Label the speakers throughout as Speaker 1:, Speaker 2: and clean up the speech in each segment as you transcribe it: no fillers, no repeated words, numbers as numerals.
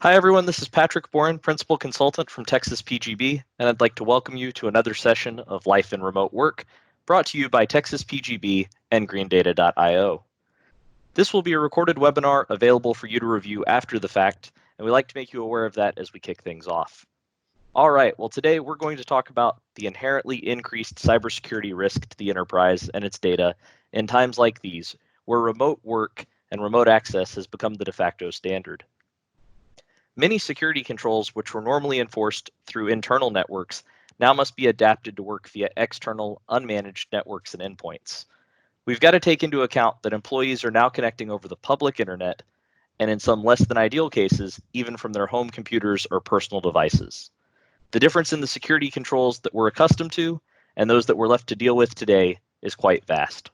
Speaker 1: Hi, everyone. This is Patrick Boren, Principal Consultant from Texas PGB, and I'd like to welcome you to another session of Life in Remote Work, brought to you by Texas PGB and GreenData.io. This will be a recorded webinar available for you to review after the fact, and we'd like to make you aware of that as we kick things off. All right, well, today we're going to talk about the inherently increased cybersecurity risk to the enterprise and its data in times like these, where remote work and remote access has become the de facto standard. Many security controls which were normally enforced through internal networks now must be adapted to work via external, unmanaged networks and endpoints. We've got to take into account that employees are now connecting over the public internet, and in some less than ideal cases, even from their home computers or personal devices. The difference in the security controls that we're accustomed to and those that we're left to deal with today is quite vast.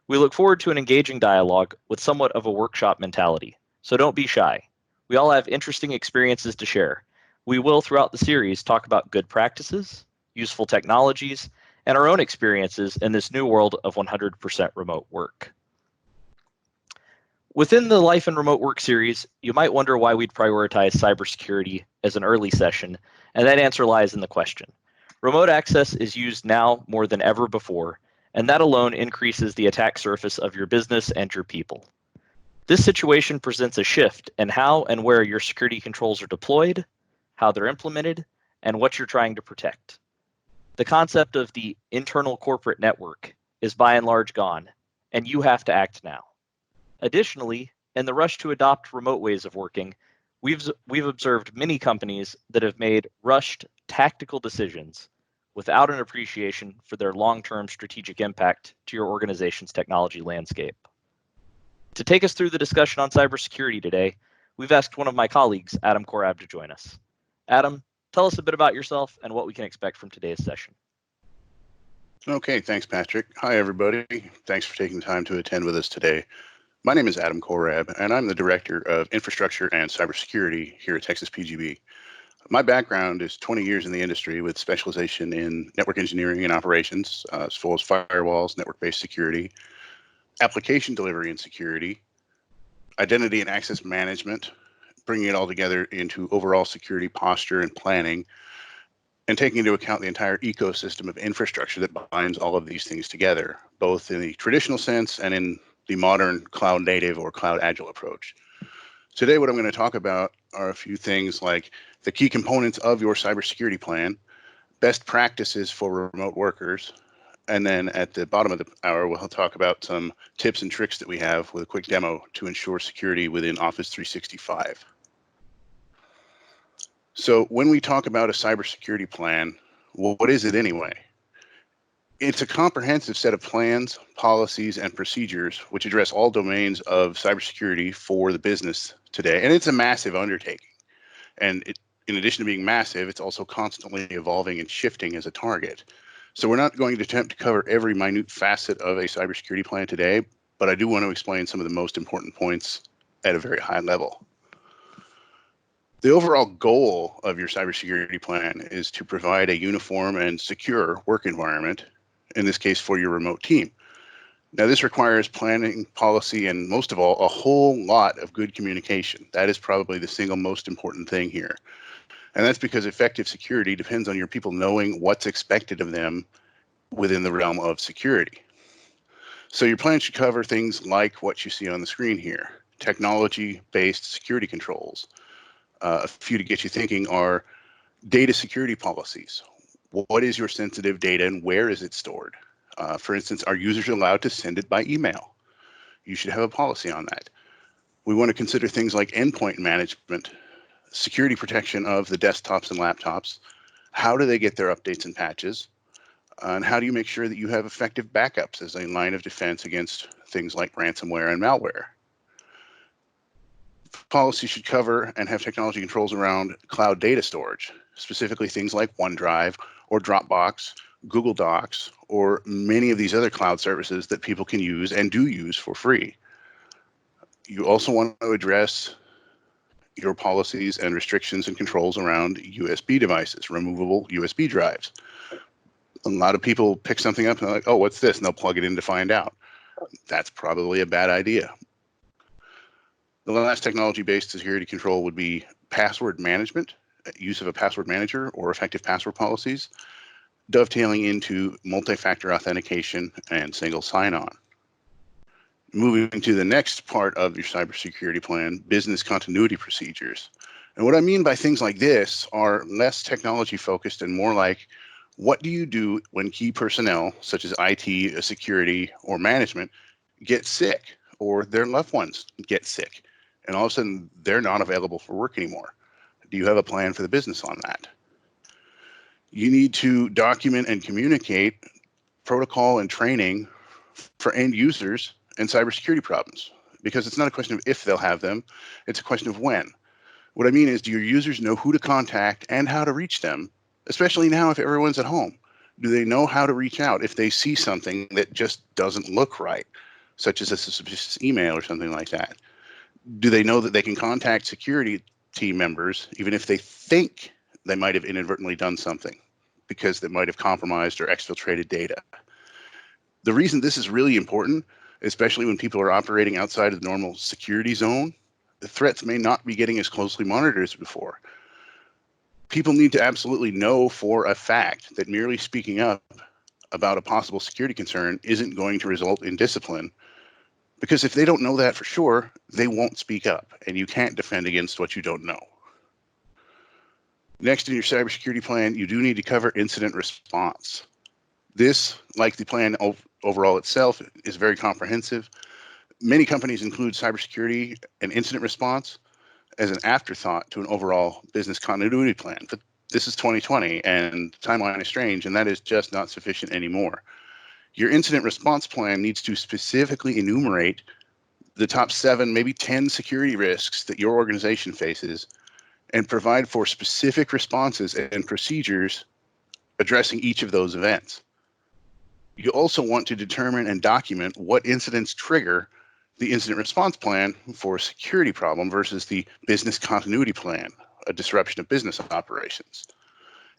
Speaker 1: We look forward to an engaging dialogue with somewhat of a workshop mentality, so don't be shy. We all have interesting experiences to share. We will, throughout the series, talk about good practices, useful technologies, and our own experiences in this new world of 100% remote work. Within the Life in Remote Work series, you might wonder why we'd prioritize cybersecurity as an early session, and that answer lies in the question. Remote access is used now more than ever before, and that alone increases the attack surface of your business and your people. This situation presents a shift in how and where your security controls are deployed, how they're implemented, and what you're trying to protect. The concept of the internal corporate network is by and large gone, and you have to act now. Additionally, in the rush to adopt remote ways of working, we've observed many companies that have made rushed tactical decisions without an appreciation for their long-term strategic impact to your organization's technology landscape. To take us through the discussion on cybersecurity today, we've asked one of my colleagues, Adam Korab, to join us. Adam, tell us a bit about yourself and what we can expect from today's session.
Speaker 2: Okay, thanks, Patrick. Hi, everybody. Thanks for taking time to attend with us today. My name is Adam Korab, and I'm the Director of Infrastructure and Cybersecurity here at Texas PGB. My background is 20 years in the industry with specialization in network engineering and operations, as well as firewalls, network-based security, application delivery and security, identity and access management, bringing it all together into overall security posture and planning, and taking into account the entire ecosystem of infrastructure that binds all of these things together, both in the traditional sense and in the modern cloud native or cloud agile approach. Today, what I'm going to talk about are a few things like the key components of your cybersecurity plan, best practices for remote workers, and then at the bottom of the hour, we'll talk about some tips and tricks that we have with a quick demo to ensure security within Office 365. So when we talk about a cybersecurity plan, what is it anyway? It's a comprehensive set of plans, policies, and procedures which address all domains of cybersecurity for the business today. And it's a massive undertaking. And in addition to being massive, it's also constantly evolving and shifting as a target. So we're not going to attempt to cover every minute facet of a cybersecurity plan today, but I do want to explain some of the most important points at a very high level. The overall goal of your cybersecurity plan is to provide a uniform and secure work environment, in this case for your remote team. Now, this requires planning, policy, and most of all, a whole lot of good communication. That is probably the single most important thing here. And that's because effective security depends on your people knowing what's expected of them within the realm of security. So your plan should cover things like what you see on the screen here: technology-based security controls. A few to get you thinking are data security policies. What is your sensitive data and where is it stored? For instance, are users allowed to send it by email? You should have a policy on that. We want to consider things like endpoint management, security protection of the desktops and laptops. How do they get their updates and patches? And how do you make sure that you have effective backups as a line of defense against things like ransomware and malware? Policy should cover and have technology controls around cloud data storage, specifically things like OneDrive or Dropbox, Google Docs, or many of these other cloud services that people can use and do use for free. You also want to address your policies and restrictions and controls around USB devices, removable USB drives. A lot of people pick something up and they're like, oh, what's this? And they'll plug it in to find out. That's probably a bad idea. The last technology-based security control would be password management, use of a password manager or effective password policies, dovetailing into multi-factor authentication and single sign-on. Moving to the next part of your cybersecurity plan, business continuity procedures. And what I mean by things like this are less technology focused and more like, what do you do when key personnel, such as IT, security, or management, get sick or their loved ones get sick and all of a sudden they're not available for work anymore? Do you have a plan for the business on that? You need to document and communicate protocol and training for end users and cybersecurity problems, because it's not a question of if they'll have them, it's a question of when. What I mean is, do your users know who to contact and how to reach them, especially now if everyone's at home? Do they know how to reach out if they see something that just doesn't look right, such as a suspicious email or something like that? Do they know that they can contact security team members even if they think they might have inadvertently done something because they might have compromised or exfiltrated data? The reason this is really important, especially when people are operating outside of the normal security zone, the threats may not be getting as closely monitored as before. People need to absolutely know for a fact that merely speaking up about a possible security concern isn't going to result in discipline, because if they don't know that for sure, they won't speak up, and you can't defend against what you don't know. Next in your cybersecurity plan, you do need to cover incident response. This, like the plan overall itself, is very comprehensive. Many companies include cybersecurity and incident response as an afterthought to an overall business continuity plan. But this is 2020 and the timeline is strange, and that is just not sufficient anymore. Your incident response plan needs to specifically enumerate the top 7, maybe 10 security risks that your organization faces and provide for specific responses and procedures addressing each of those events. You also want to determine and document what incidents trigger the incident response plan for a security problem versus the business continuity plan, a disruption of business operations.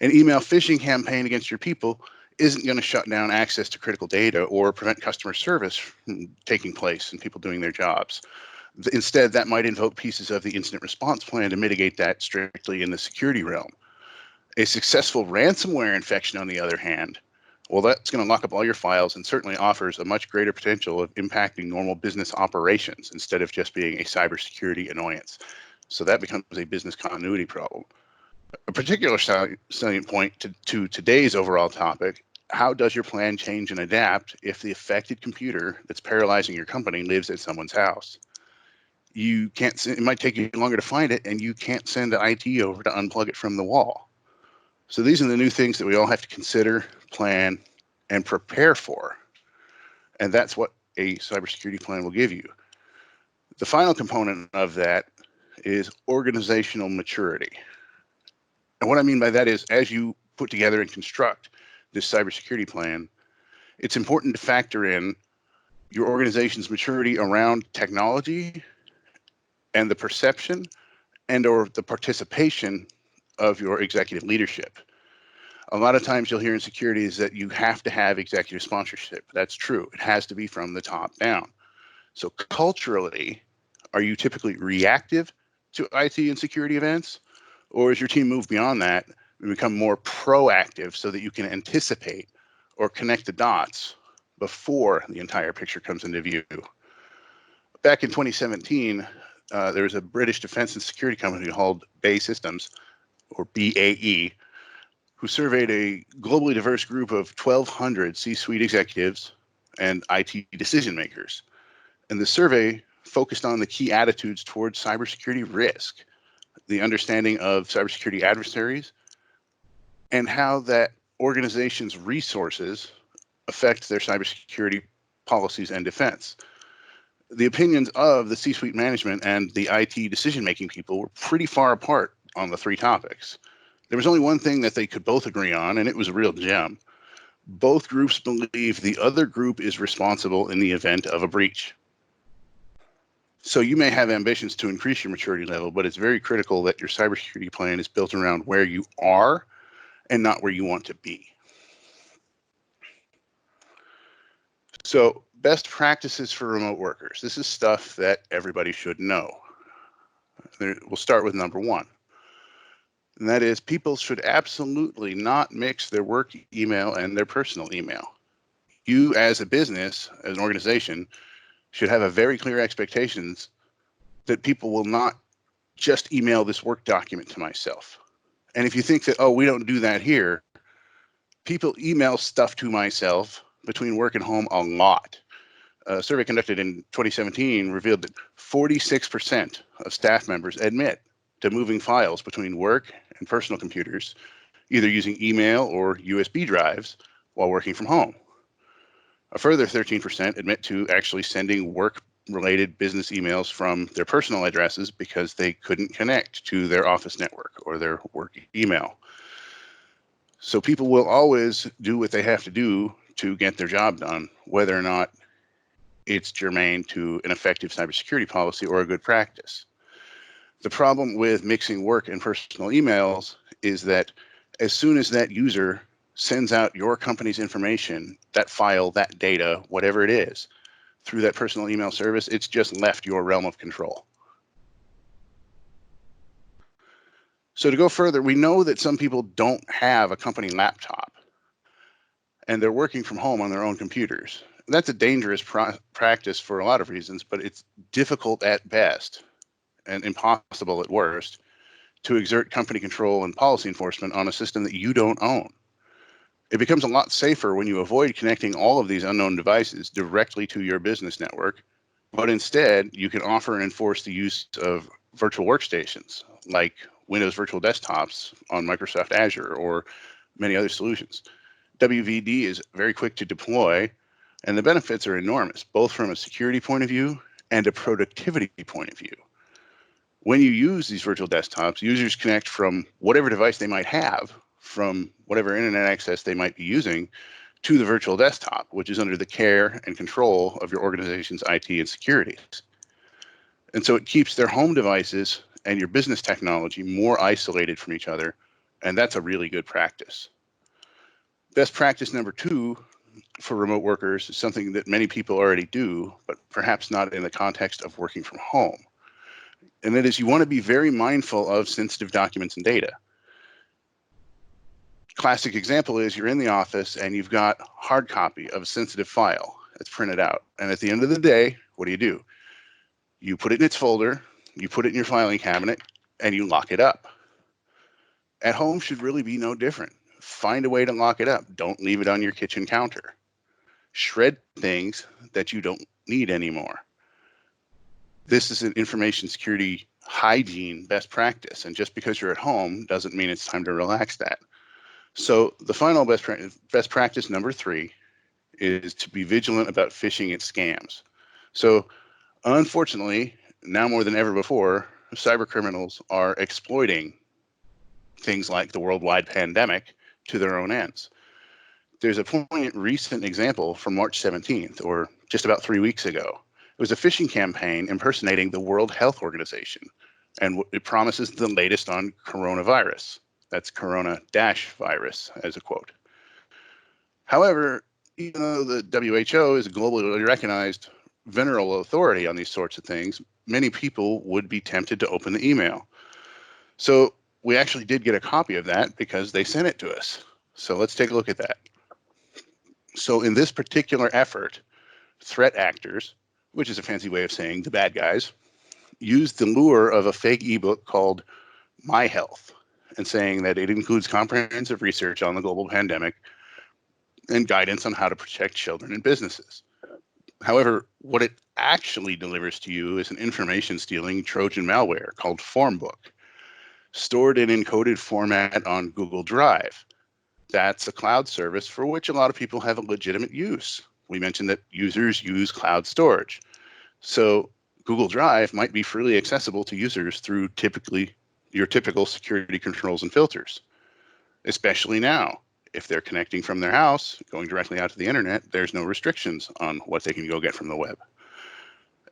Speaker 2: An email phishing campaign against your people isn't going to shut down access to critical data or prevent customer service from taking place and people doing their jobs. Instead, that might invoke pieces of the incident response plan to mitigate that strictly in the security realm. A successful ransomware infection, on the other hand, well, that's going to lock up all your files and certainly offers a much greater potential of impacting normal business operations instead of just being a cybersecurity annoyance. So that becomes a business continuity problem. A particular salient point to today's overall topic: how does your plan change and adapt if the affected computer that's paralyzing your company lives at someone's house? You can't. It might take you longer to find it, and you can't send the IT over to unplug it from the wall. So these are the new things that we all have to consider, plan, and prepare for. And that's what a cybersecurity plan will give you. The final component of that is organizational maturity. And what I mean by that is, as you put together and construct this cybersecurity plan, it's important to factor in your organization's maturity around technology and the perception and or the participation of your executive leadership. A lot of times you'll hear in security is that you have to have executive sponsorship. That's true. It has to be from the top down. So culturally, are you typically reactive to IT and security events? Or is your team moved beyond that and become more proactive so that you can anticipate or connect the dots before the entire picture comes into view? Back in 2017, there was a British defense and security company called BAE Systems, or BAE, who surveyed a globally diverse group of 1,200 C-suite executives and IT decision makers. And the survey focused on the key attitudes towards cybersecurity risk, the understanding of cybersecurity adversaries, and how that organizations' resources affect their cybersecurity policies and defense. The opinions of the C-suite management and the IT decision-making people were pretty far apart on the 3 topics. There was only one thing that they could both agree on, and it was a real gem. Both groups believe the other group is responsible in the event of a breach. So you may have ambitions to increase your maturity level, but it's very critical that your cybersecurity plan is built around where you are and not where you want to be. So best practices for remote workers. This is stuff that everybody should know. We'll start with number 1. And that is, people should absolutely not mix their work email and their personal email. You as a business, as an organization, should have a very clear expectations that people will not just email this work document to myself. And if you think that, oh, we don't do that here, people email stuff to myself between work and home a lot. A survey conducted in 2017 revealed that 46% of staff members admit to moving files between work and personal computers, either using email or USB drives while working from home. A further 13% admit to actually sending work-related business emails from their personal addresses because they couldn't connect to their office network or their work email. So people will always do what they have to do to get their job done, whether or not it's germane to an effective cybersecurity policy or a good practice. The problem with mixing work and personal emails is that as soon as that user sends out your company's information, that file, that data, whatever it is, through that personal email service, it's just left your realm of control. So to go further, we know that some people don't have a company laptop and they're working from home on their own computers. That's a dangerous practice for a lot of reasons, but it's difficult at best and impossible at worst to exert company control and policy enforcement on a system that you don't own. It becomes a lot safer when you avoid connecting all of these unknown devices directly to your business network, but instead you can offer and enforce the use of virtual workstations like Windows virtual desktops on Microsoft Azure or many other solutions. WVD is very quick to deploy, and the benefits are enormous, both from a security point of view and a productivity point of view. When you use these virtual desktops, users connect from whatever device they might have, from whatever internet access they might be using, to the virtual desktop, which is under the care and control of your organization's IT and security. And so it keeps their home devices and your business technology more isolated from each other, and that's a really good practice. Best practice number 2 for remote workers is something that many people already do, but perhaps not in the context of working from home. And that is, you want to be very mindful of sensitive documents and data. Classic example is you're in the office and you've got hard copy of a sensitive file that's printed out. And at the end of the day, what do? You put it in its folder, you put it in your filing cabinet, and you lock it up. At home should really be no different. Find a way to lock it up. Don't leave it on your kitchen counter. Shred things that you don't need anymore. This is an information security hygiene best practice, and just because you're at home doesn't mean it's time to relax that. So the final best practice number 3 is to be vigilant about phishing and scams. So unfortunately, now more than ever before, cyber criminals are exploiting things like the worldwide pandemic to their own ends. There's a poignant recent example from March 17th, or just about 3 weeks ago. It was a phishing campaign impersonating the World Health Organization, and it promises the latest on coronavirus. That's corona-virus as a quote. However, even though the WHO is a globally recognized venerable authority on these sorts of things, many people would be tempted to open the email. So we actually did get a copy of that because they sent it to us. So let's take a look at that. So in this particular effort, threat actors, which is a fancy way of saying the bad guys, used the lure of a fake ebook called My Health, and saying that it includes comprehensive research on the global pandemic and guidance on how to protect children and businesses. However, what it actually delivers to you is an information stealing Trojan malware called Formbook, stored in encoded format on Google Drive. That's a cloud service for which a lot of people have a legitimate use. We mentioned that users use cloud storage. So Google Drive might be freely accessible to users through your typical security controls and filters, especially now. If they're connecting from their house, going directly out to the internet, there's no restrictions on what they can go get from the web.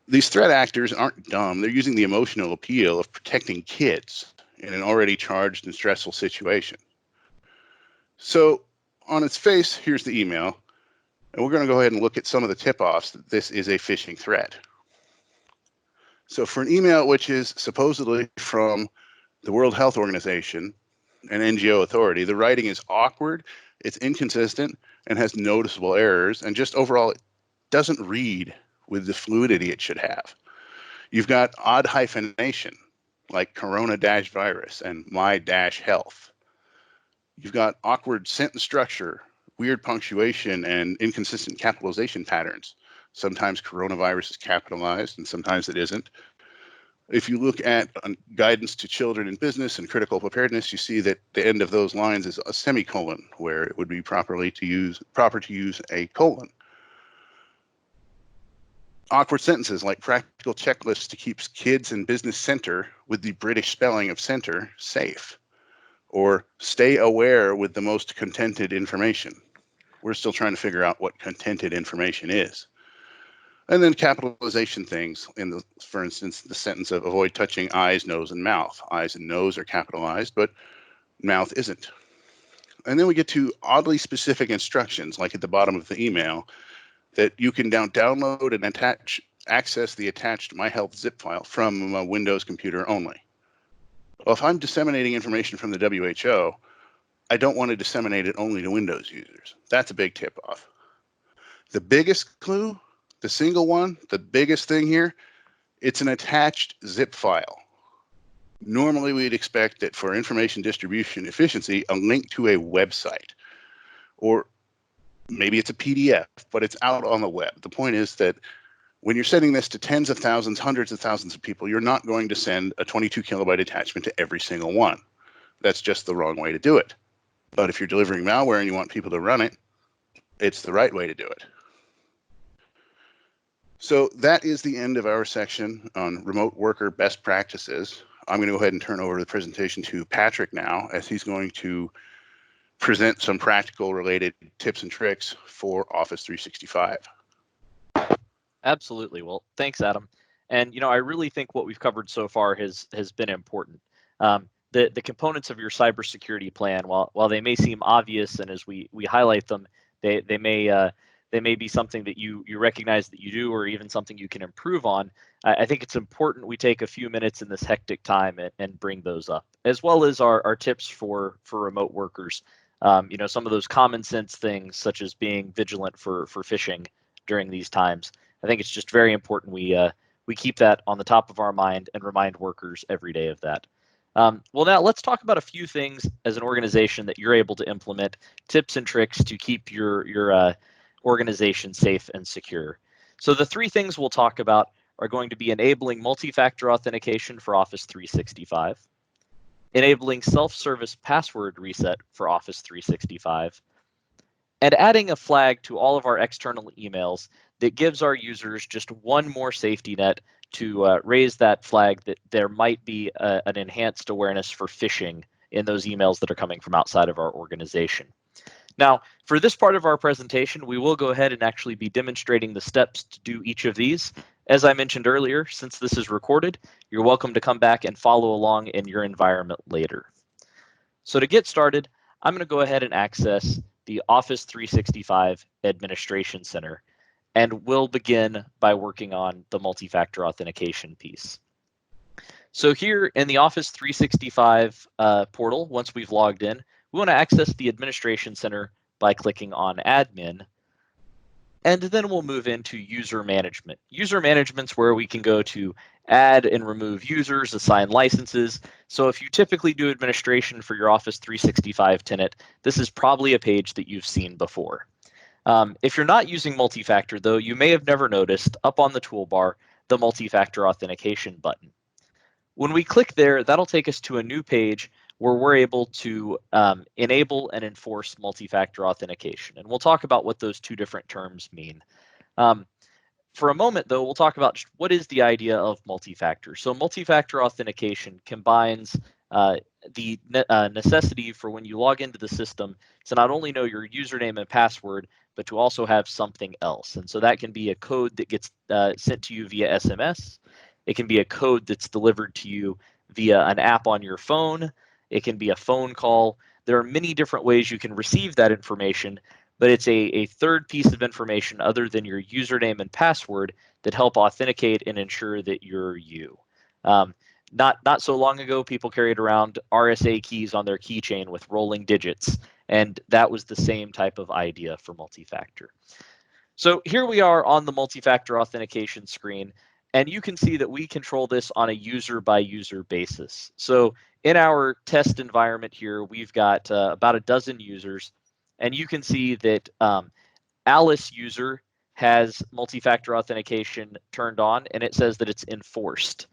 Speaker 2: These threat actors aren't dumb. They're using the emotional appeal of protecting kids in an already charged and stressful situation. So on its face, here's the email. And we're going to go ahead and look at some of the tip-offs that this is a phishing threat. So for an email which is supposedly from the World Health Organization, an NGO authority. The writing is awkward, it's inconsistent, and has noticeable errors, and just overall it doesn't read with the fluidity it should have. You've got odd hyphenation, like corona-virus and my-health. You've got awkward sentence structure, weird punctuation, and inconsistent capitalization patterns. Sometimes coronavirus is capitalized and sometimes it isn't. If you look at guidance to children in business and critical preparedness, you see that the end of those lines is a semicolon, where it would be proper to use a colon. Awkward sentences like practical checklists to keep kids in business center with the British spelling of center safe, or stay aware with the most contented information. We're still trying to figure out what contented information is. And then capitalization things, for instance, the sentence of avoid touching eyes, nose, and mouth. Eyes and nose are capitalized, but mouth isn't. And then we get to oddly specific instructions, like at the bottom of the email, that you can download and access the attached My Health zip file from a Windows computer only. Well, if I'm disseminating information from the WHO, I don't want to disseminate it only to Windows users. That's a big tip off. The biggest clue, the single one, the biggest thing here, it's an attached zip file. Normally, we'd expect that for information distribution efficiency, a link to a website, or maybe it's a PDF, but it's out on the web. The point is that when you're sending this to tens of thousands, hundreds of thousands of people, you're not going to send a 22 kilobyte attachment to every single one. That's just the wrong way to do it. But if you're delivering malware and you want people to run it, it's the right way to do it. So that is the end of our section on remote worker best practices. I'm going to go ahead and turn over the presentation to Patrick now, as he's going to present some practical related tips and tricks for Office 365.
Speaker 1: Absolutely. Well, thanks, Adam. And I really think what we've covered so far has been important. The components of your cybersecurity plan, while they may seem obvious, and as we highlight them, they may be something that you recognize that you do, or even something you can improve on. I think it's important we take a few minutes in this hectic time and bring those up, as well as our tips for remote workers. Some of those common sense things, such as being vigilant for phishing during these times. I think it's just very important we keep that on the top of our mind and remind workers every day of that. Well, now let's talk about a few things as an organization that you're able to implement, tips and tricks to keep your organization safe and secure. So the three things we'll talk about are going to be enabling multi-factor authentication for Office 365, enabling self-service password reset for Office 365, and adding a flag to all of our external emails that gives our users just one more safety net to raise that flag that there might be an enhanced awareness for phishing in those emails that are coming from outside of our organization. Now, for this part of our presentation, we will go ahead and actually be demonstrating the steps to do each of these. As I mentioned earlier, since this is recorded, you're welcome to come back and follow along in your environment later. So to get started, I'm going to go ahead and access the Office 365 Administration Center, and we'll begin by working on the multi-factor authentication piece. So here in the Office 365 portal, once we've logged in, we want to access the Administration Center by clicking on Admin, and then we'll move into User Management. User Management's where we can go to add and remove users, assign licenses. So if you typically do administration for your Office 365 tenant, this is probably a page that you've seen before. If you're not using multi-factor, though, you may have never noticed up on the toolbar the multi-factor authentication button. When we click there, that'll take us to a new page where we're able to enable and enforce multi-factor authentication. And we'll talk about what those two different terms mean. For a moment, though, we'll talk about just what is the idea of multi-factor. So multi-factor authentication combines the necessity for when you log into the system to not only know your username and password, but to also have something else. And so that can be a code that gets sent to you via SMS. It can be a code that's delivered to you via an app on your phone. It can be a phone call. There are many different ways you can receive that information, but it's a third piece of information other than your username and password that help authenticate and ensure that you're you. Not so long ago, people carried around RSA keys on their keychain with rolling digits, and that was the same type of idea for multi-factor. So here we are on the multi-factor authentication screen, and you can see that we control this on a user by user basis. So in our test environment here, we've got about a dozen users, and you can see that Alice user has multi-factor authentication turned on, and it says that it's enforced.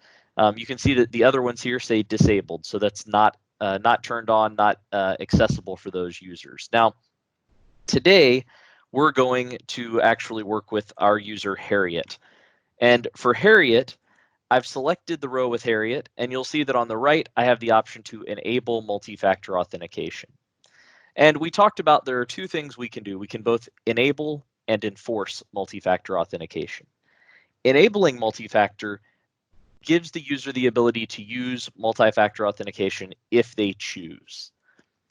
Speaker 1: You can see that the other ones here say disabled, so that's not turned on, not accessible for those users. Now, today, we're going to actually work with our user Harriet. And for Harriet, I've selected the row with Harriet, and you'll see that on the right, I have the option to enable multi-factor authentication. And we talked about there are two things we can do. We can both enable and enforce multi-factor authentication. Enabling multi-factor gives the user the ability to use multi-factor authentication if they choose.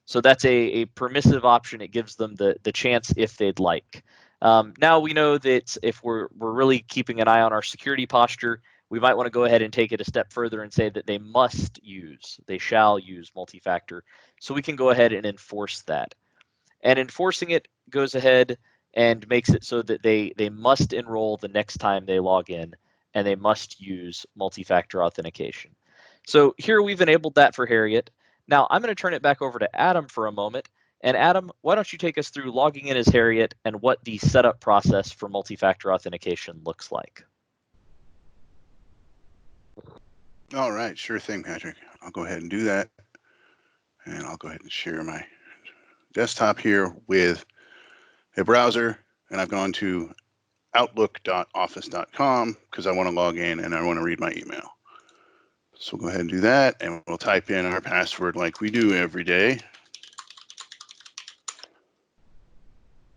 Speaker 1: So that's a permissive option. It gives them the chance if they'd like. Now we know that if we're really keeping an eye on our security posture, we might want to go ahead and take it a step further and say that they shall use multi-factor. So we can go ahead and enforce that. And enforcing it goes ahead and makes it so that they must enroll the next time they log in, and they must use multi-factor authentication. So here we've enabled that for Harriet. Now I'm going to turn it back over to Adam for a moment. And Adam, why don't you take us through logging in as Harriet and what the setup process for multi-factor authentication looks like?
Speaker 2: All right, sure thing, Patrick. I'll go ahead and do that. And I'll go ahead and share my desktop here with a browser. And I've gone to outlook.office.com because I want to log in and I want to read my email. So we'll go ahead and do that, and we'll type in our password like we do every day.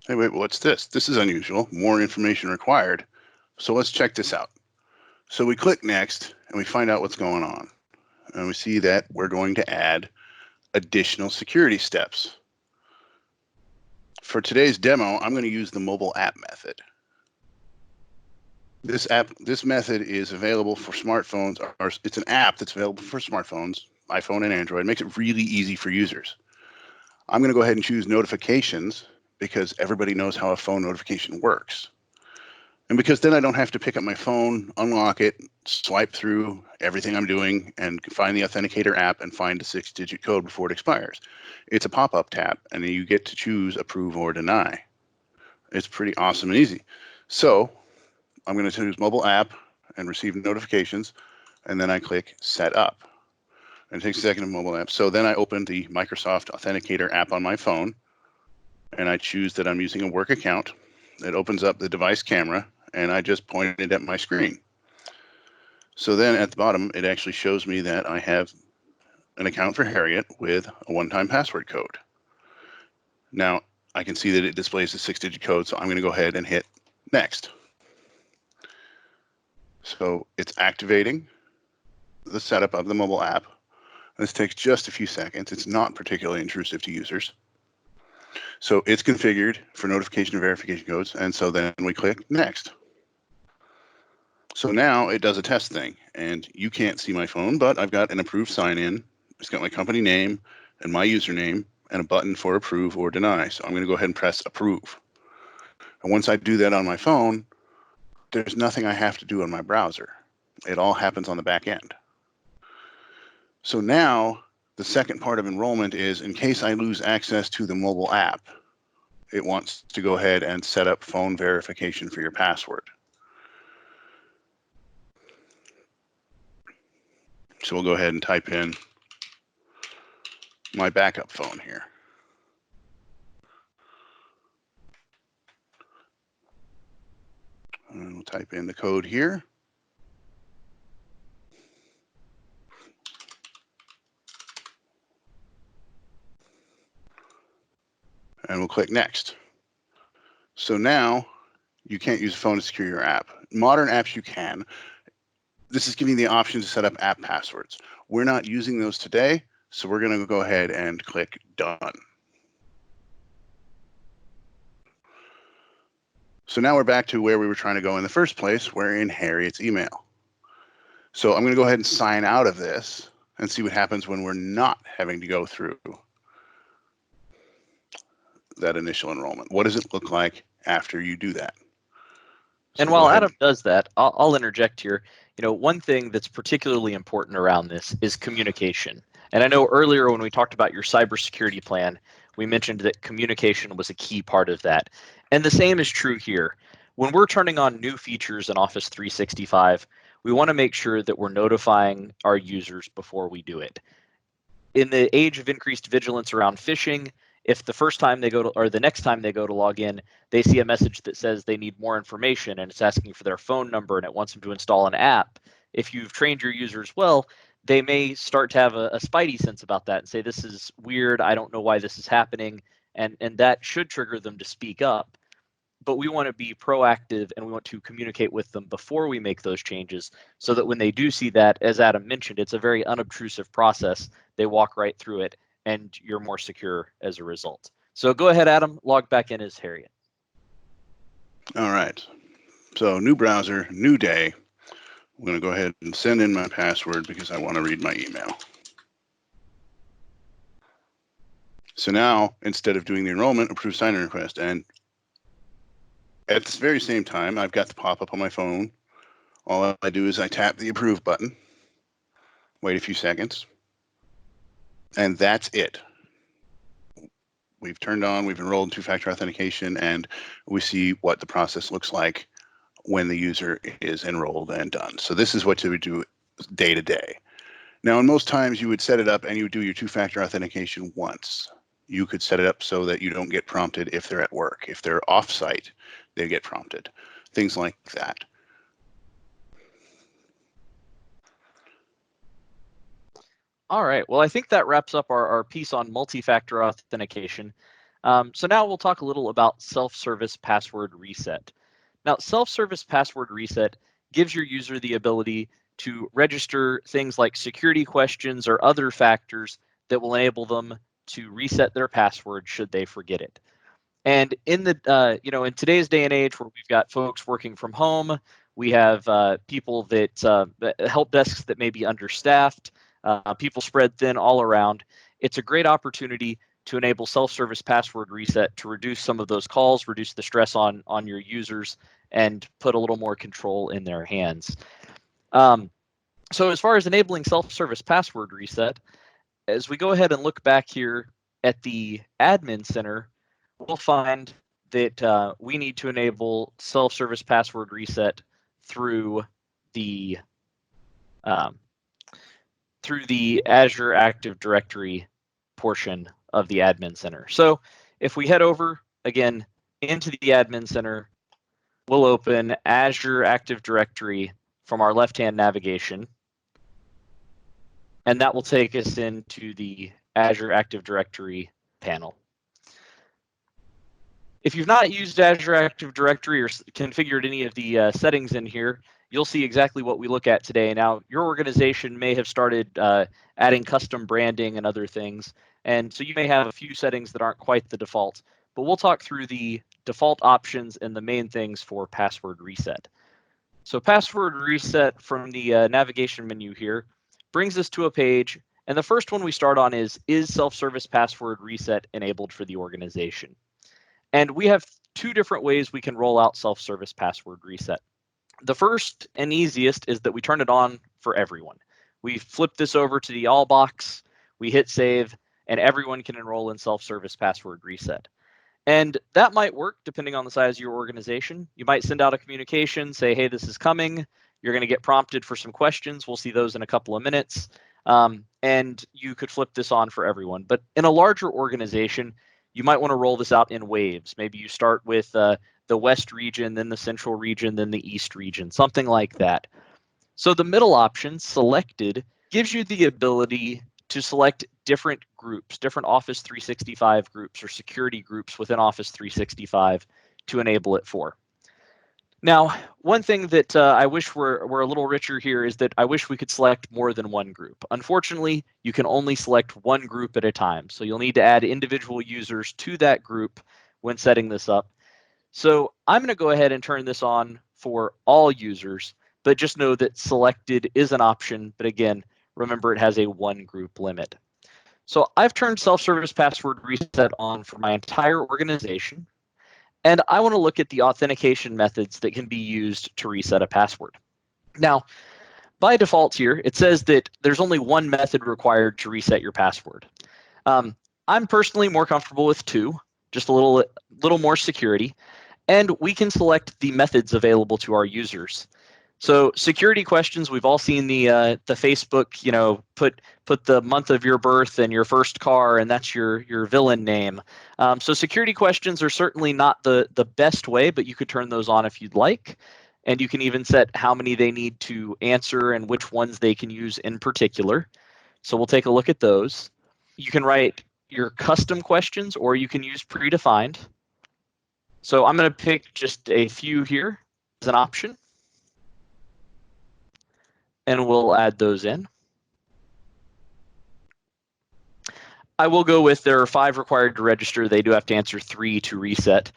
Speaker 2: Hey, wait, what's this? This is unusual. More information required. So let's check this out. So we click next, and we find out what's going on. And we see that we're going to add additional security steps. For today's demo, I'm going to use the mobile app method. This method is available for smartphones, or it's an app that's available for smartphones, iPhone and Android. It makes it really easy for users. I'm going to go ahead and choose notifications because everybody knows how a phone notification works. And because then I don't have to pick up my phone, unlock it, swipe through everything I'm doing, and find the Authenticator app and find a 6-digit code before it expires. It's a pop-up tap, and you get to choose approve or deny. It's pretty awesome and easy. So I'm going to choose mobile app and receive notifications, and then I click set up. And it takes a second of mobile app. So then I open the Microsoft Authenticator app on my phone, and I choose that I'm using a work account. It opens up the device camera, and I just point it at my screen. So then at the bottom, it actually shows me that I have an account for Harriet with a one-time password code. Now, I can see that it displays the 6-digit code, so I'm going to go ahead and hit next. So it's activating the setup of the mobile app. This takes just a few seconds. It's not particularly intrusive to users. So it's configured for notification and verification codes, and so then we click next. So now it does a test thing, and you can't see my phone, but I've got an approved sign-in. It's got my company name and my username and a button for approve or deny. So I'm going to go ahead and press approve. And once I do that on my phone, there's nothing I have to do on my browser. It all happens on the back end. So now the second part of enrollment is in case I lose access to the mobile app, it wants to go ahead and set up phone verification for your password. So we'll go ahead and type in my backup phone here. And we'll type in the code here. And we'll click next. So now you can't use a phone to secure your app. Modern apps you can. This is giving you the option to set up app passwords. We're not using those today, so we're going to go ahead and click done. So now we're back to where we were trying to go in the first place. We're in Harriet's email. So I'm going to go ahead and sign out of this and see what happens when we're not having to go through that initial enrollment. What does it look like after you do that? So
Speaker 1: And while Adam does that, I'll interject here. One thing that's particularly important around this is communication. And I know earlier when we talked about your cybersecurity plan, we mentioned that communication was a key part of that. And the same is true here. When we're turning on new features in Office 365, we want to make sure that we're notifying our users before we do it. In the age of increased vigilance around phishing, if the first time they go to, or the next time they go to log in, they see a message that says they need more information and it's asking for their phone number and it wants them to install an app, if you've trained your users well, they may start to have a spidey sense about that and say, this is weird, I don't know why this is happening, and that should trigger them to speak up. But we want to be proactive and we want to communicate with them before we make those changes so that when they do see that, as Adam mentioned, it's a very unobtrusive process. They walk right through it and you're more secure as a result. So go ahead, Adam, log back in as Harriet.
Speaker 2: All right. So new browser, new day. I'm going to go ahead and send in my password because I want to read my email. So now, instead of doing the enrollment, approve sign-in request. And at this very same time, I've got the pop-up on my phone. All I do is I tap the approve button, wait a few seconds, and that's it. We've turned on, we've enrolled in two-factor authentication, and we see what the process looks like when the user is enrolled and done. So this is what you would do day to day. Now, in most times, you would set it up and you would do your two-factor authentication once. You could set it up so that you don't get prompted if they're at work. If they're off-site, they get prompted. Things like that.
Speaker 1: All right. Well, I think that wraps up our piece on multi-factor authentication. So now we'll talk a little about self-service password reset. Now, self-service password reset gives your user the ability to register things like security questions or other factors that will enable them to reset their password should they forget it. And in the in today's day and age where we've got folks working from home, we have people that help desks that may be understaffed, people spread thin all around. It's a great opportunity to enable self-service password reset to reduce some of those calls, reduce the stress on your users, and put a little more control in their hands. So as far as enabling self-service password reset, as we go ahead and look back here at the admin center, we'll find that we need to enable self-service password reset through the Azure Active Directory portion of the admin center. So if we head over again into the admin center, we'll open Azure Active Directory from our left-hand navigation, and that will take us into the Azure Active Directory panel. If you've not used Azure Active Directory or configured any of the settings in here, you'll see exactly what we look at today. Now, your organization may have started adding custom branding and other things, and so you may have a few settings that aren't quite the default, but we'll talk through the default options and the main things for password reset. So password reset from the navigation menu here brings us to a page, and the first one we start on is self-service password reset enabled for the organization? And we have two different ways we can roll out self-service password reset. The first and easiest is that we turn it on for everyone. We flip this over to the all box, we hit save, and everyone can enroll in self-service password reset. And that might work depending on the size of your organization. You might send out a communication, say, hey, this is coming. You're going to get prompted for some questions. We'll see those in a couple of minutes. And you could flip this on for everyone. But in a larger organization, you might want to roll this out in waves. Maybe you start with the West region, then the Central region, then the East region, something like that. So the middle option, selected, gives you the ability to select different groups, different Office 365 groups or security groups within Office 365 to enable it for. Now, one thing that I wish were a little richer here is that I wish we could select more than one group. Unfortunately, you can only select one group at a time. So you'll need to add individual users to that group when setting this up. So I'm going to go ahead and turn this on for all users, but just know that selected is an option. But again, remember it has a one group limit. So I've turned self-service password reset on for my entire organization, and I want to look at the authentication methods that can be used to reset a password. Now, by default here, it says that there's only one method required to reset your password. I'm personally more comfortable with two, just a little more security, and we can select the methods available to our users. So security questions, we've all seen the Facebook, put the month of your birth and your first car, and that's your villain name. So security questions are certainly not the best way, but you could turn those on if you'd like. And you can even set how many they need to answer and which ones they can use in particular. So we'll take a look at those. You can write your custom questions, or you can use predefined. So I'm going to pick just a few here as an option, and we'll add those in. I will go with there are 5 required to register. They do have to answer 3 to reset.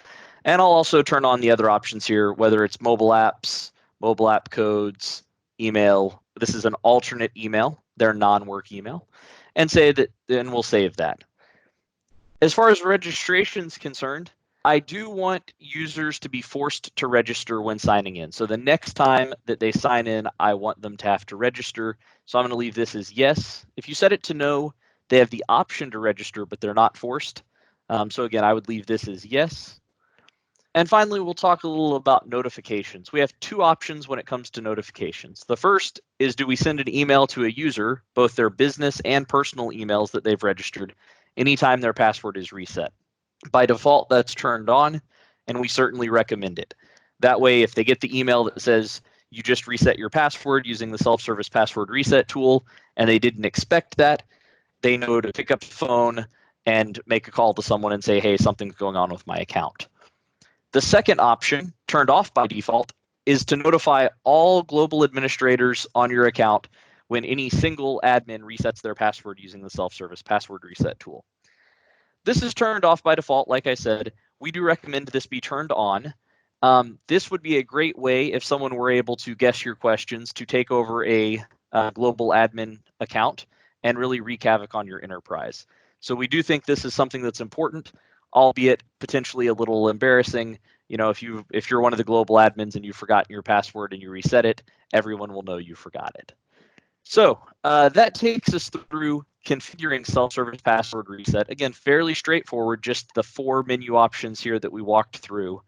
Speaker 1: And I'll also turn on the other options here, whether it's mobile apps, mobile app codes, email. This is an alternate email, their non-work email, and say that, then we'll save that. As far as registration is concerned, I do want users to be forced to register when signing in. So the next time that they sign in, I want them to have to register. So I'm going to leave this as yes. If you set it to no, they have the option to register, but they're not forced. So again, I would leave this as yes. And finally, we'll talk a little about notifications. We have 2 options when it comes to notifications. The first is, do we send an email to a user, both their business and personal emails that they've registered, anytime their password is reset? By default, that's turned on, and we certainly recommend it. That way, if they get the email that says you just reset your password using the self-service password reset tool, and they didn't expect that, they know to pick up the phone and make a call to someone and say, hey, something's going on with my account. The second option, turned off by default, is to notify all global administrators on your account when any single admin resets their password using the self-service password reset tool. This is turned off by default, like I said. We do recommend this be turned on. This would be a great way, if someone were able to guess your questions, to take over a global admin account and really wreak havoc on your enterprise. So we do think this is something that's important, albeit potentially a little embarrassing. If you're one of the global admins and you've forgotten your password and you reset it, everyone will know you forgot it. So that takes us through configuring self-service password reset. Again, fairly straightforward, just the 4 menu options here that we walked through.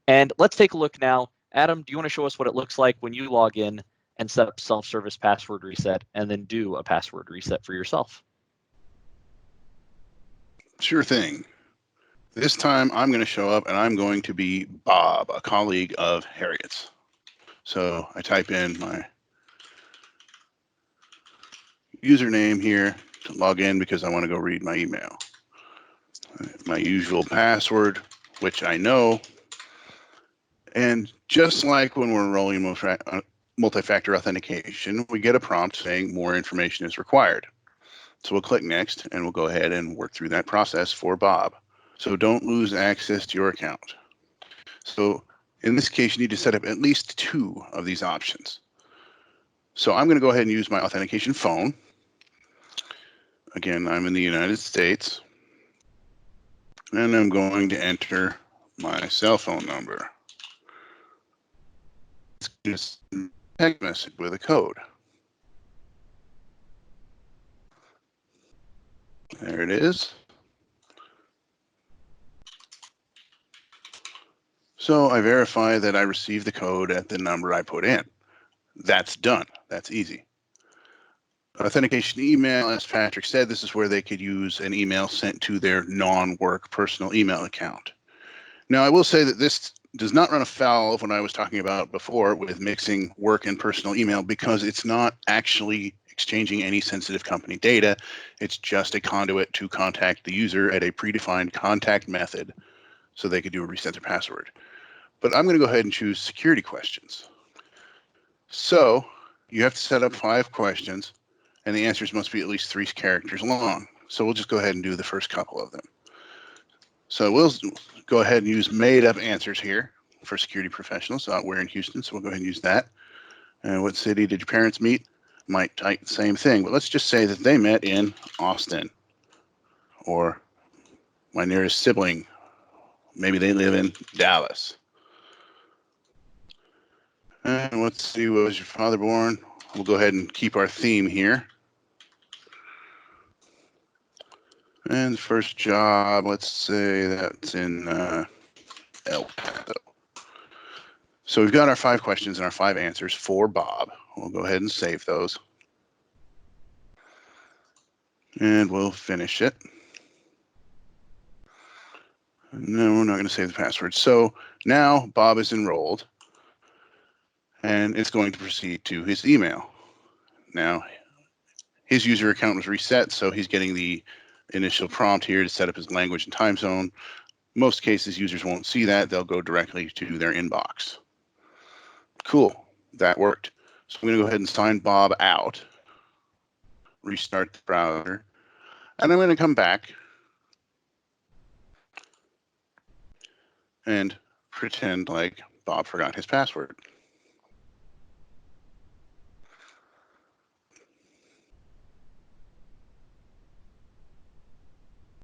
Speaker 1: And let's take a look now. Adam, do you want to show us what it looks like when you log in and set up self-service password reset and then do a password reset for yourself?
Speaker 2: Sure thing. This time I'm going to show up and I'm going to be Bob, a colleague of Harriet's. So I type in my username here to log in because I want to go read my email. My usual password, which I know. And just like when we're enrolling in multi-factor authentication, we get a prompt saying more information is required. So we'll click next and we'll go ahead and work through that process for Bob. So don't lose access to your account. So in this case, you need to set up at least 2 of these options. So I'm going to go ahead and use my authentication phone. Again, I'm in the United States. And I'm going to enter my cell phone number. It's just a text message with a code. There it is. So I verify that I received the code at the number I put in. That's done. That's easy. Authentication email, as Patrick said, this is where they could use an email sent to their non-work personal email account. Now, I will say that this does not run afoul of what I was talking about before with mixing work and personal email, because it's not actually exchanging any sensitive company data. It's just a conduit to contact the user at a predefined contact method so they could do a reset their password. But I'm going to go ahead and choose security questions. So you have to set up 5 questions, and the answers must be at least 3 characters long. So we'll just go ahead and do the first couple of them. So we'll go ahead and use made-up answers here for security professionals. We're in Houston, so we'll go ahead and use that. And what city did your parents meet? Might type the same thing, but let's just say that they met in Austin. Or my nearest sibling, maybe they live in Dallas. And what city was your father born? We'll go ahead and keep our theme here. And the first job, let's say that's in El Paso. So we've got our 5 questions and our 5 answers for Bob. We'll go ahead and save those. And we'll finish it. No, we're not going to save the password. So now Bob is enrolled, and it's going to proceed to his email. Now, his user account was reset, so he's getting the initial prompt here to set up his language and time zone. Most cases, users won't see that. They'll go directly to their inbox. Cool, that worked. So I'm going to go ahead and sign Bob out, restart the browser, and I'm going to come back and pretend like Bob forgot his password.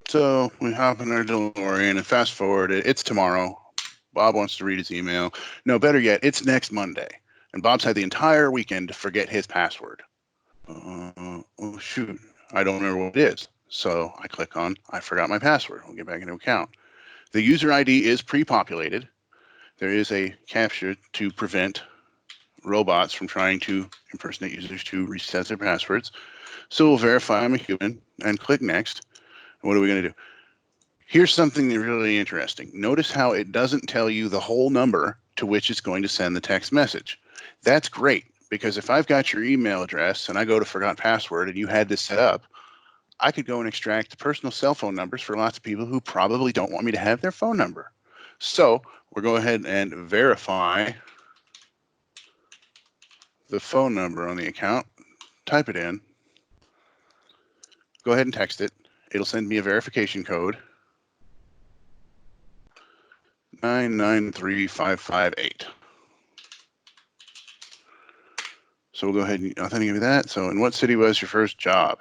Speaker 2: So we hop in our DeLorean and fast forward it. It's tomorrow. Bob wants to read his email. No, better yet, it's next Monday. And Bob's had the entire weekend to forget his password. Oh, shoot. I don't remember what it is. So I click on, I forgot my password. We'll get back into account. The user ID is pre-populated. There is a captcha to prevent robots from trying to impersonate users to reset their passwords. So we'll verify I'm a human and click next. What are we going to do? Here's something really interesting. Notice how it doesn't tell you the whole number to which it's going to send the text message. That's great, because if I've got your email address and I go to forgot password and you had this set up, I could go and extract personal cell phone numbers for lots of people who probably don't want me to have their phone number. So we'll go ahead and verify the phone number on the account, type it in, go ahead and text it. It'll send me a verification code. 993558. So we'll go ahead and authenticate that. So in what city was your first job?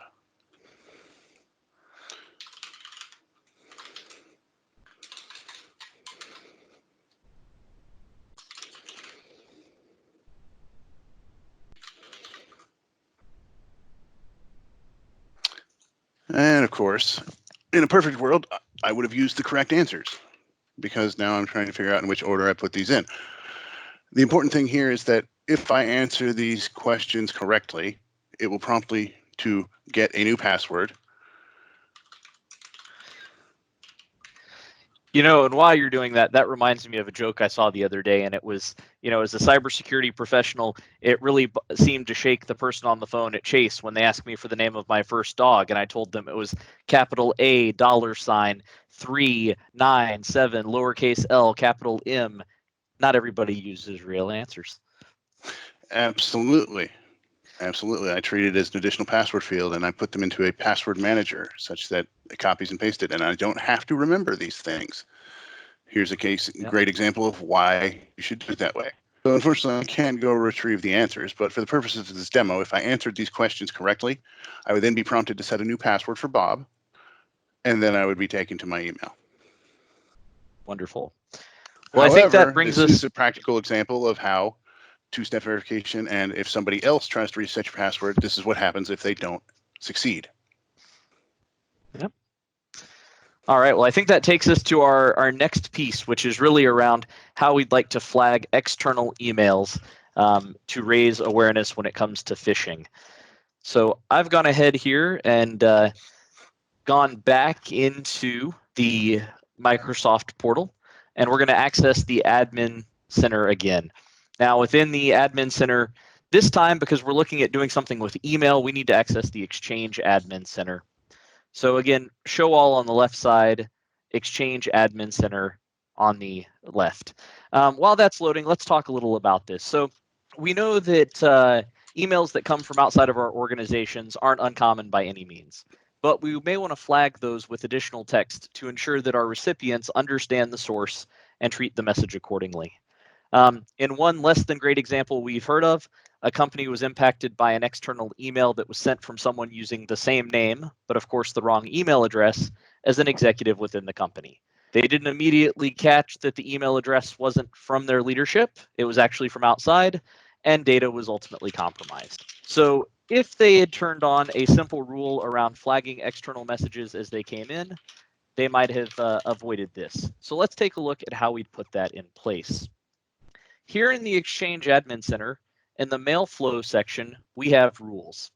Speaker 2: And of course, in a perfect world, I would have used the correct answers, because now I'm trying to figure out in which order I put these in. The important thing here is that if I answer these questions correctly, it will prompt me to get a new password.
Speaker 1: You know, and while you're doing that, that reminds me of a joke I saw the other day, and it was, you know, as a cybersecurity professional, it really seemed to shake the person on the phone at Chase when they asked me for the name of my first dog, and I told them it was capital A $397 lowercase l capital M. Not everybody uses real answers.
Speaker 2: Absolutely. Absolutely. I treat it as an additional password field, and I put them into a password manager such that it copies and pastes it, and I don't have to remember these things. Here's a great example of why you should do it that way. So unfortunately, I can't go retrieve the answers, but for the purposes of this demo, if I answered these questions correctly, I would then be prompted to set a new password for Bob, and then I would be taken to my email.
Speaker 1: Wonderful. Well,
Speaker 2: However,
Speaker 1: I think that brings
Speaker 2: this
Speaker 1: us
Speaker 2: is a practical example of how two-step verification, and if somebody else tries to reset your password, this is what happens if they don't succeed.
Speaker 1: Yep. All right, well, I think that takes us to our next piece, which is really around how we'd like to flag external emails to raise awareness when it comes to phishing. So I've gone ahead here and gone back into the Microsoft portal, and we're going to access the admin center again. Now, within the admin center, this time, because we're looking at doing something with email, we need to access the Exchange admin center. So again, show all on the left side, Exchange admin center on the left. While that's loading, let's talk a little about this. So we know that emails that come from outside of our organizations aren't uncommon by any means, but we may want to flag those with additional text to ensure that our recipients understand the source and treat the message accordingly. In one less than great example we've heard of, a company was impacted by an external email that was sent from someone using the same name, but of course the wrong email address, as an executive within the company. They didn't immediately catch that the email address wasn't from their leadership. It was actually from outside, and data was ultimately compromised. So if they had turned on a simple rule around flagging external messages as they came in, they might have avoided this. So let's take a look at how we'd put that in place. Here in the Exchange Admin Center, in the mail flow section, we have rules.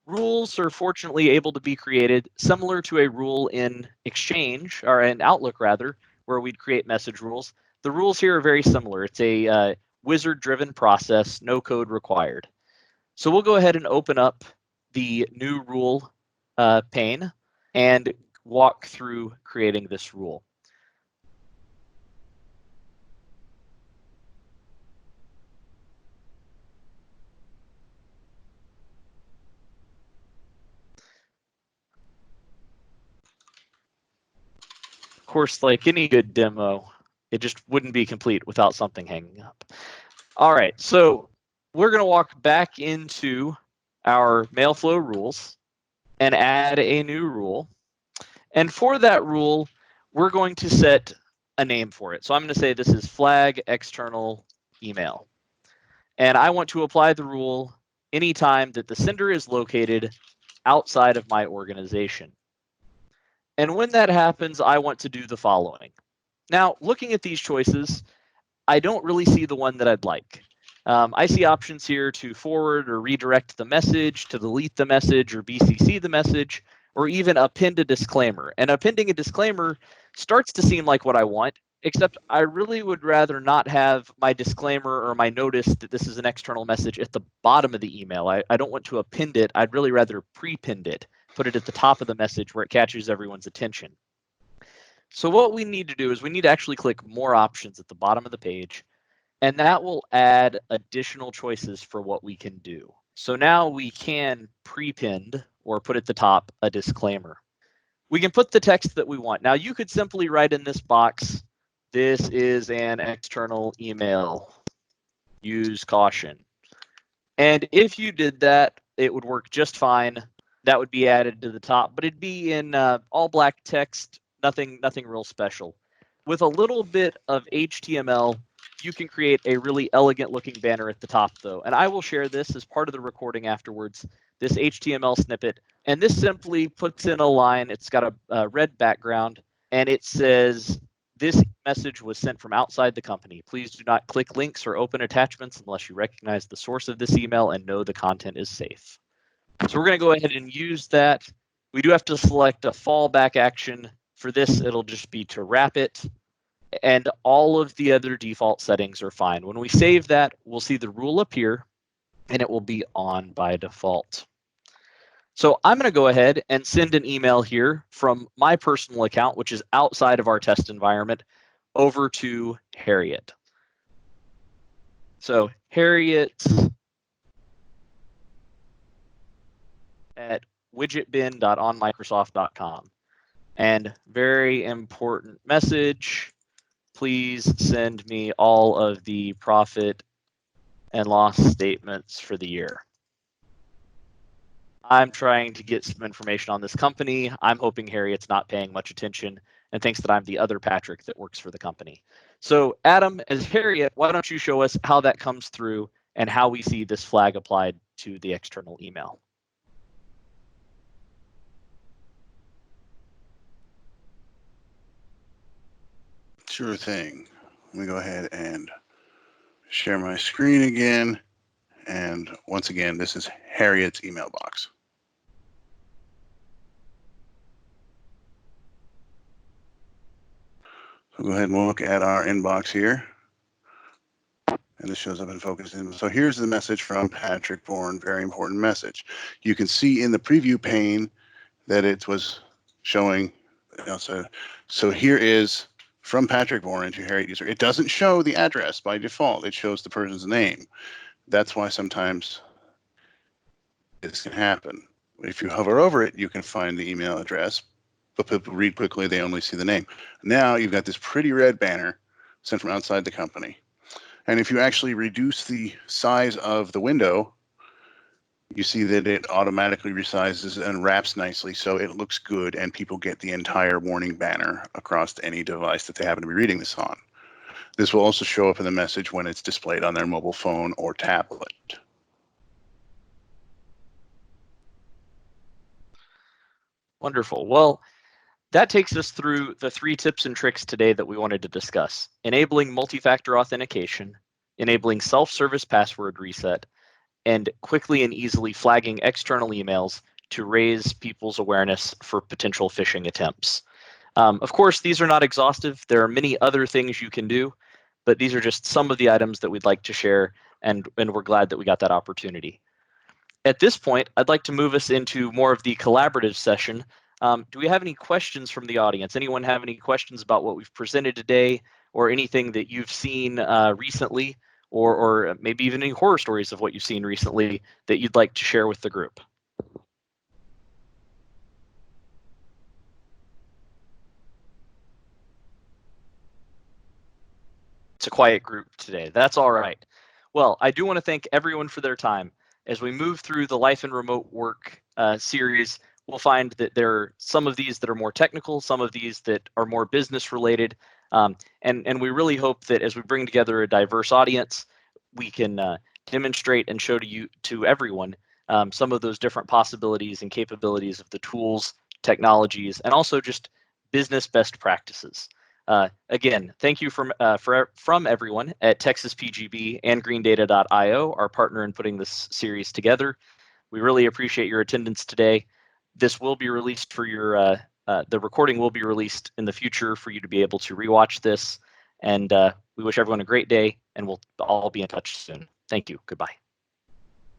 Speaker 1: Rules are fortunately able to be created similar to a rule in Exchange, or in Outlook rather, where we'd create message rules. The rules here are very similar. It's a wizard-driven process, no code required. So we'll go ahead and open up the new rule pane and walk through creating this rule. Of course, like any good demo, it just wouldn't be complete without something hanging up. All right, so we're going to walk back into our Mailflow rules and add a new rule. And for that rule, we're going to set a name for it. So I'm going to say this is flag external email. And I want to apply the rule anytime that the sender is located outside of my organization. And when that happens, I want to do the following. Now, looking at these choices, I don't really see the one that I'd like. I see options here to forward or redirect the message, to delete the message or BCC the message, or even append a disclaimer. And appending a disclaimer starts to seem like what I want, except I really would rather not have my disclaimer or my notice that this is an external message at the bottom of the email. I don't want to append it. I'd really rather pre-pend it, put it at the top of the message where it catches everyone's attention. So what we need to do is we need to actually click more options at the bottom of the page, and that will add additional choices for what we can do. So now we can prepend or put at the top a disclaimer. We can put the text that we want. Now you could simply write in this box, this is an external email, use caution. And if you did that, it would work just fine. That would be added to the top, but it'd be in all black text, nothing real special. With a little bit of HTML, you can create a really elegant looking banner at the top though. And I will share this as part of the recording afterwards, this HTML snippet. And this simply puts in a line, it's got a red background, and it says, this message was sent from outside the company. Please do not click links or open attachments unless you recognize the source of this email and know the content is safe. So we're going to go ahead and use that. We do have to select a fallback action. For this, it'll just be to wrap it. And all of the other default settings are fine. When we save that, we'll see the rule appear, and it will be on by default. So I'm going to go ahead and send an email here from my personal account, which is outside of our test environment, over to Harriet. So Harriet at widgetbin.onmicrosoft.com. And very important message, please send me all of the profit and loss statements for the year. I'm trying to get some information on this company. I'm hoping Harriet's not paying much attention and thinks that I'm the other Patrick that works for the company. So Adam, as Harriet, why don't you show us how that comes through and how we see this flag applied to the external email?
Speaker 2: Sure thing. Let me go ahead and share my screen again. And once again, this is Harriet's email box. So go ahead and look at our inbox here. And this shows up in focus. So here's the message from Patrick Bourne, very important message. You can see in the preview pane that it was showing. So here is from Patrick Bourne to Harriet user. It doesn't show the address by default. It shows the person's name. That's why sometimes this can happen. If you hover over it, you can find the email address, but people read quickly, they only see the name. Now you've got this pretty red banner sent from outside the company. And if you actually reduce the size of the window, you see that it automatically resizes and wraps nicely, so it looks good and people get the entire warning banner across any device that they happen to be reading this on. This will also show up in the message when it's displayed on their mobile phone or tablet.
Speaker 1: Wonderful. Well, that takes us through the 3 tips and tricks today that we wanted to discuss: enabling multi-factor authentication, enabling self-service password reset, and quickly and easily flagging external emails to raise people's awareness for potential phishing attempts. Of course, these are not exhaustive. There are many other things you can do, but these are just some of the items that we'd like to share, and we're glad that we got that opportunity. At this point, I'd like to move us into more of the collaborative session. Do we have any questions from the audience? Anyone have any questions about what we've presented today, or anything that you've seen recently, or maybe even any horror stories of what you've seen recently that you'd like to share with the group? It's a quiet group today. That's all right. Well, I do want to thank everyone for their time. As we move through the Life in Remote Work series, we'll find that there are some of these that are more technical, some of these that are more business related. And we really hope that as we bring together a diverse audience, we can demonstrate and show to everyone some of those different possibilities and capabilities of the tools, technologies, and also just business best practices. Again, thank you from everyone at Texas PGB and greendata.io, our partner in putting this series together. We really appreciate your attendance today. This will be released for your, the recording will be released in the future for you to be able to rewatch this. And we wish everyone a great day, and we'll all be in touch soon. Thank you. Goodbye.